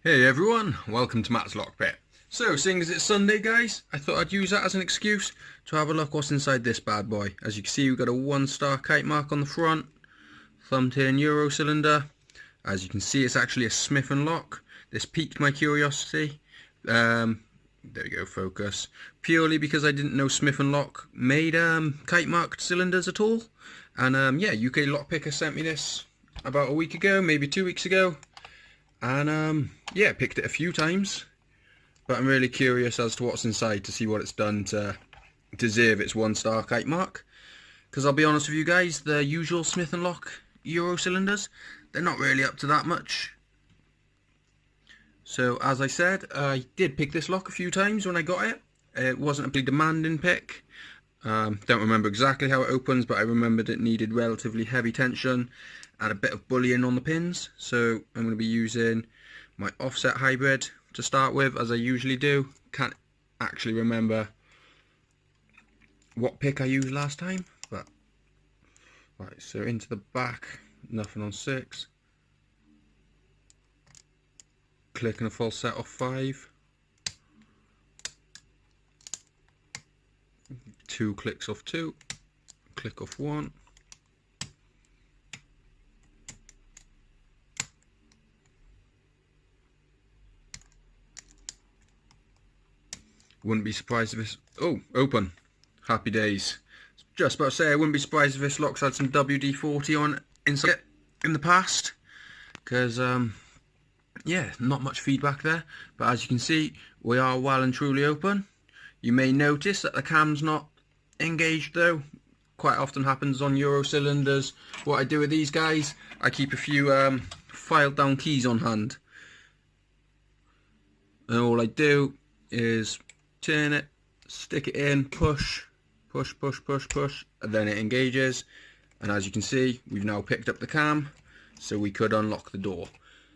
Hey everyone, welcome to Matt's Locke BS. So, seeing as it's Sunday guys, I thought I'd use that as an excuse to have a look what's inside this bad boy. As you can see, we've got a 1-star kite mark on the front, thumb-turn Euro cylinder. As you can see, it's actually a Smith & Locke. This piqued my curiosity. There we go, focus. Purely because I didn't know Smith & Locke made kite marked cylinders at all. And yeah, UK Lockpicker sent me this about a week ago, maybe 2 weeks ago. And yeah, picked it a few times, but I'm really curious as to what's inside to see what it's done to deserve its 1-star kite mark. Because I'll be honest with you guys, the usual Smith & Locke Euro cylinders, they're not really up to that much. So as I said, I did pick this lock a few times when I got it. It wasn't a big demanding pick. Don't remember exactly how it opens, but I remembered it needed relatively heavy tension and a bit of bullying on the pins. So I'm going to be using my offset hybrid to start with, as I usually do. Can't actually remember what pick I used last time, but right, so into the back, nothing on 6, clicking a full set off 5, 2 clicks off 2, click off 1, wouldn't be surprised if this, oh, open, happy days. Just about to say, I wouldn't be surprised if this lock's had some WD-40 on inside it in the past, because yeah, not much feedback there, but as you can see, we are well and truly open. You may notice that the cam's not engaged though. Quite often happens on Euro cylinders. What I do with these guys, I keep a few filed down keys on hand, and all I do is turn it, stick it in, push, push, push, push, push, and then it engages. And as you can see, we've now picked up the cam, so we could unlock the door.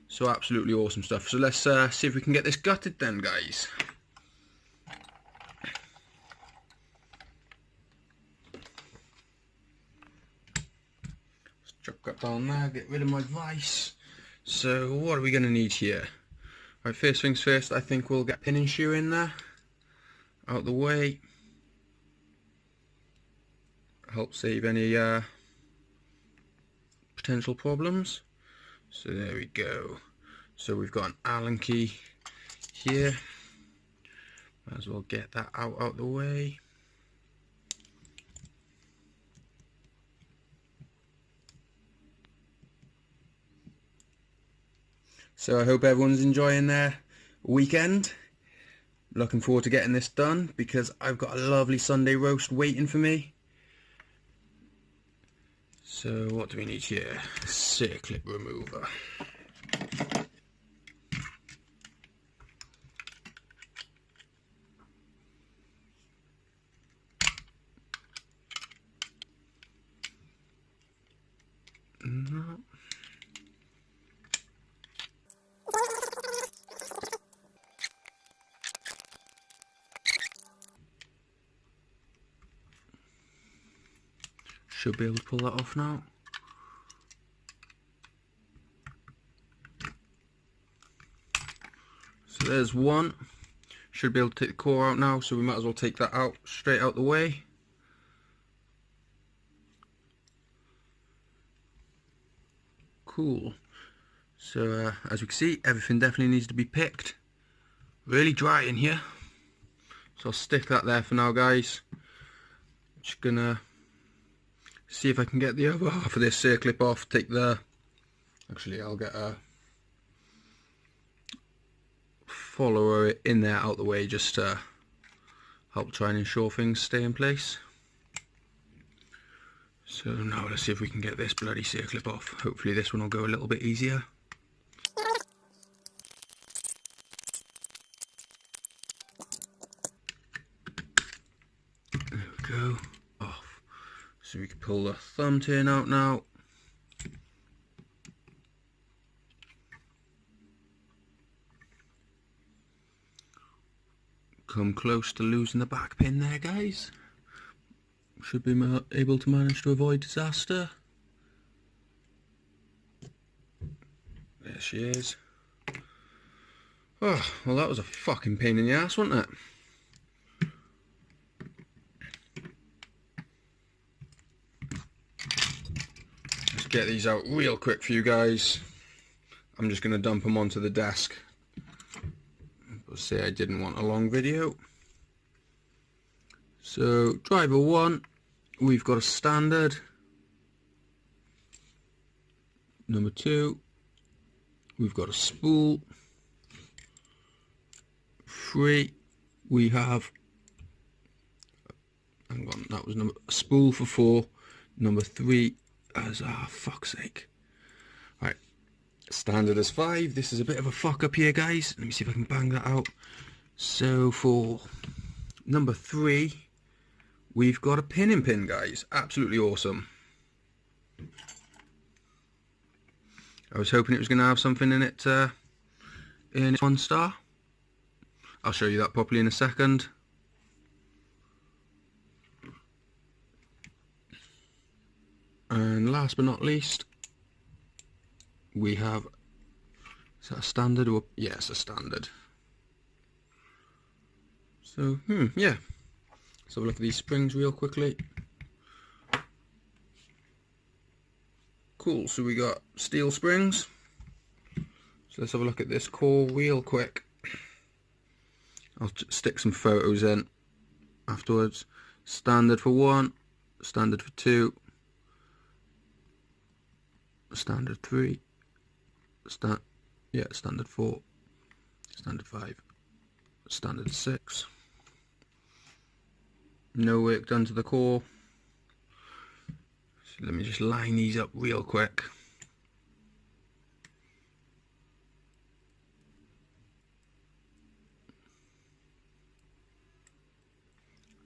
So absolutely awesome stuff. So let's see if we can get this gutted then, guys. Let's chuck that down there, get rid of my vice. So what are we going to need here? Right, first things first, I think we'll get pin and shoe in there, out the way. Help save any potential problems. So there we go. So we've got an Allen key here. Might as well get that out the way. So I hope everyone's enjoying their weekend. Looking forward to getting this done because I've got a lovely Sunday roast waiting for me. So what do we need here? Circlip remover. No. Should be able to pull that off now. So there's one. Should be able to take the core out now, so we might as well take that out straight out the way. Cool. So as we can see, everything definitely needs to be picked. Really dry in here. So I'll stick that there for now, guys. Just gonna see if I can get the other half of this circlip off. Take the, actually I'll get a follower in there out the way just to help try and ensure things stay in place. So now let's see if we can get this bloody circlip off. Hopefully this one will go a little bit easier. There we go, off. So we can pull the thumb turn out now. Come close to losing the back pin there, guys. Should be able to manage to avoid disaster. There she is. Oh, well that was a fucking pain in the ass, wasn't it? Let's get these out real quick for you guys. I'm just going to dump them onto the desk. But say I didn't want a long video. So, driver 1, we've got a standard. Number 2, we've got a spool. 3, we have, hang on, that was a spool for 4. Number 3 as, fuck's sake. Right, standard as 5. This is a bit of a fuck up here, guys. Let me see if I can bang that out. So for number 3, we've got a pin, guys. Absolutely awesome. I was hoping it was going to have something in it in 1 star. I'll show you that properly in a second. And last but not least, we have, is that a standard or, yeah, it's a standard. So, yeah. Let's have a look at these springs real quickly. Cool, so we got steel springs. So let's have a look at this core real quick. I'll stick some photos in afterwards. Standard for 1, standard for 2, standard 3, standard 4, standard 5, standard 6. No work done to the core. So let me just line these up real quick.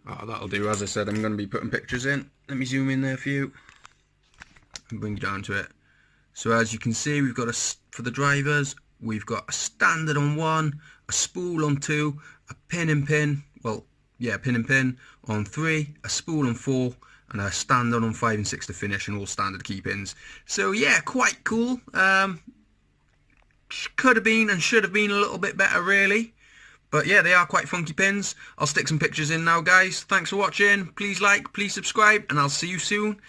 Oh, that'll do. As I said, I'm going to be putting pictures in. Let me zoom in there for you and bring you down to it. So as you can see, we've got for the drivers, we've got a standard on 1, a spool on 2, a pin, well, yeah, pin on 3, a spool on 4, and a standard on 5 and 6 to finish, and all standard key pins. So yeah, quite cool. Could have been and should have been a little bit better, really. But yeah, they are quite funky pins. I'll stick some pictures in now, guys. Thanks for watching. Please like, please subscribe, and I'll see you soon.